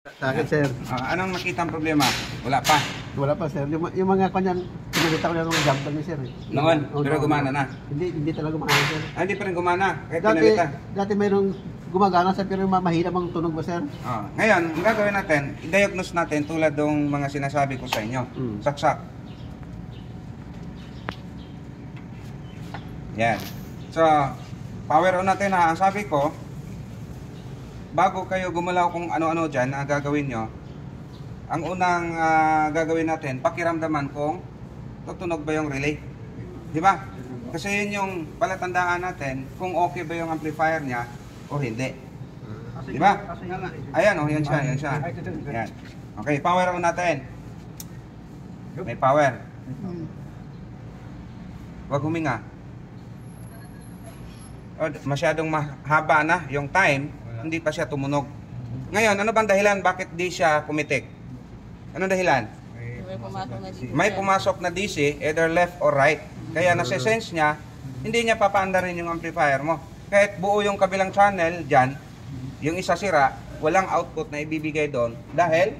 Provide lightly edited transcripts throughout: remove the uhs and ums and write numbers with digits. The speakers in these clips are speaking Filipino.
Sakit, sir. Anong nakita ang problema? Wala pa. Wala pa, sir. Yung mga kanyan, pinagita ko lang ng jump lang, sir. Noon, pero gumana na. Hindi talaga gumana, sir. Hindi pa rin gumana, kahit pinalita. Dati mayroong gumagana, sir, pero mahina bang tunog ba, sir? Ngayon, ang gagawin natin, i-diagnose natin tulad ng mga sinasabi ko sa inyo. Saksak. Yan. So, power on natin ha. Ang sabi ko, bago kayo gumalaw kung ano-ano dyan na gagawin nyo, ang unang gagawin natin, pakiramdaman kung tutunog ba yung relay. Di ba? Kasi yun yung palatandaan natin kung okay ba yung amplifier niya o hindi. Di ba? Ayan o, yan siya, yan siya. Yan. Okay, power on natin. May power. Huwag huminga. Masyadong mahaba na yung time, hindi pa siya tumunog. Ngayon, ano bang dahilan bakit di siya pumitik? Anong dahilan? May pumasok na DC, either left or right. Kaya nasa-sense niya, hindi niya papaandarin yung amplifier mo. Kahit buo yung kabilang channel dyan, yung isa sira, walang output na ibibigay doon dahil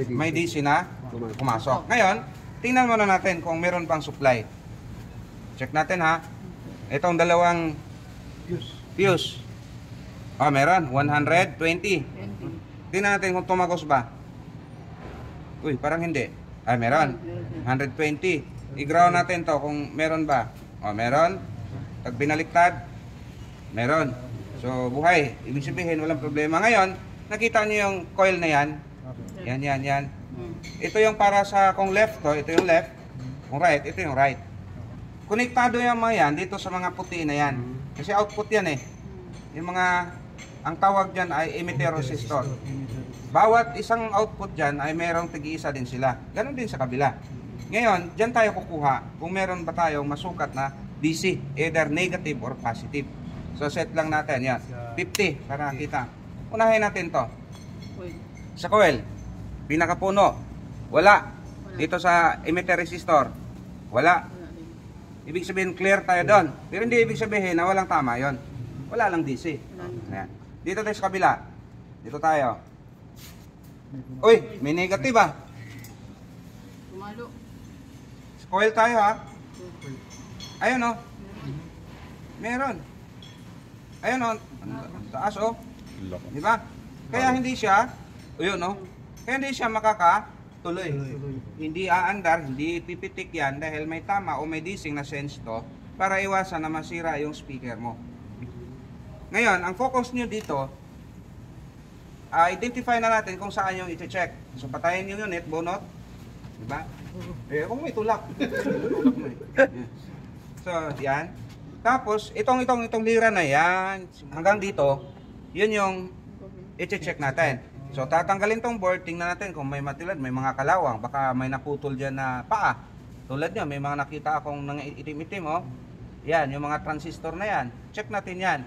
may DC na pumasok. Ngayon, tingnan muna natin kung meron pang supply. Check natin ha. Itong dalawang fuse. Meron. 120. Tingnan natin kung tumagos ba. Uy, parang hindi. Meron. 120. I-ground natin to kung meron ba. Meron. Pag binaliktad, meron. So, buhay. Ibig sabihin, walang problema. Ngayon, nakita niyo yung coil na yan. Yan. Ito yung para sa, kung left to, ito yung left. Kung right, ito yung right. Konektado yung mga yan dito sa mga puti na yan. Kasi output yan eh. Yung mga, ang tawag dyan ay emitter resistor. Bawat isang output dyan ay merong tig-isa din sila. Ganon din sa kabila. Ngayon, dyan tayo kukuha kung meron ba tayong masukat na DC, either negative or positive. So set lang natin yan. 50 para kita. Unahin natin to. Sa coil, pinakapuno, wala. Dito sa emitter resistor, wala. Ibig sabihin clear tayo doon. Pero hindi ibig sabihin na walang tama yon. Wala lang DC. Ayan. Dito tayo sa kabila. Dito tayo. Uy, may negative ah. Tumalo. Coil tayo ha. Ayun oh. Meron. Ayun oh. Taas oh. Di ba? Kaya hindi siya, ayun oh. Kaya hindi siya makakatuloy. Hindi aandar, hindi pipitik yan dahil may tama o may dising na sense to para iwasan na masira yung speaker mo. Ngayon, ang focus nyo dito, identify na natin kung saan yung i-check. So, patayin yung unit, bunot. Diba? Kung may tulak. Tulak mo eh. So, yan. Tapos, itong lira na yan, hanggang dito, yun yung i-check natin. So, tatanggalin tong board, tingnan natin kung may matilad, may mga kalawang, baka may naputol dyan na paa. Tulad nyo, may mga nakita akong itim-itim, oh. Yan, yung mga transistor na yan. Check natin yan.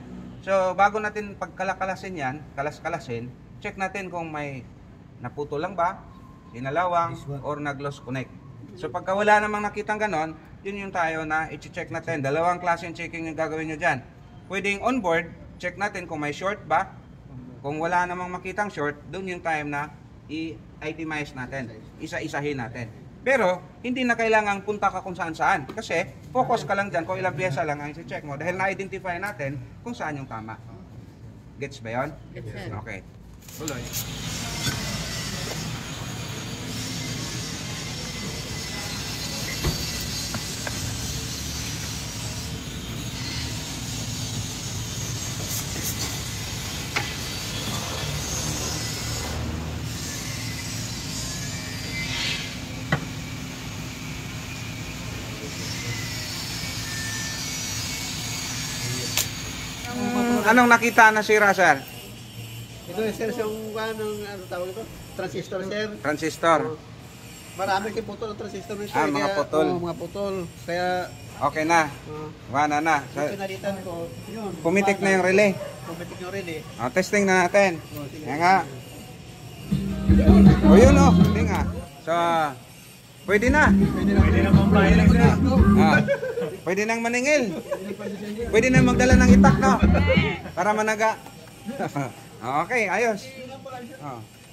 So, bago natin pagkalakalasin yan, kalas-kalasin, check natin kung may naputol lang ba, inalawang, or nag-loss connect. So, pagka wala namang nakitang ganon, yun yung tayo na i-check natin. Dalawang klase yung checking yung gagawin nyo dyan. Pwedeng on-board, check natin kung may short ba. Kung wala namang makitang short, dun yung time na i-itemize natin. Isa-isahin natin. Pero, hindi na kailangang punta ka kung saan-saan. Kasi, focus ka lang dyan kung ilang pyesa lang ang i-check mo. Dahil na-identify natin kung saan yung tama. Gets ba yun? Gets, sir. Okay. Tuloy. Anong nakita na sira, sir? Ito, sir, yung ano tawag ito? Transistor, sir. Transistor. Marami kayong putol ang transistor nito. Mga putol. Mga putol. Kaya, Okay na. Wala na. So, pinalitan ko, yun. pumitik na yung relay. Pumitik yung relay. Testing na natin. Sige. Yan nga. Yun o. Hindi nga. So, pwede na. Pwede nang maningil. Pwede nang magdala ng itak, no? Para managa. Okay, ayos. wala sir. Oh.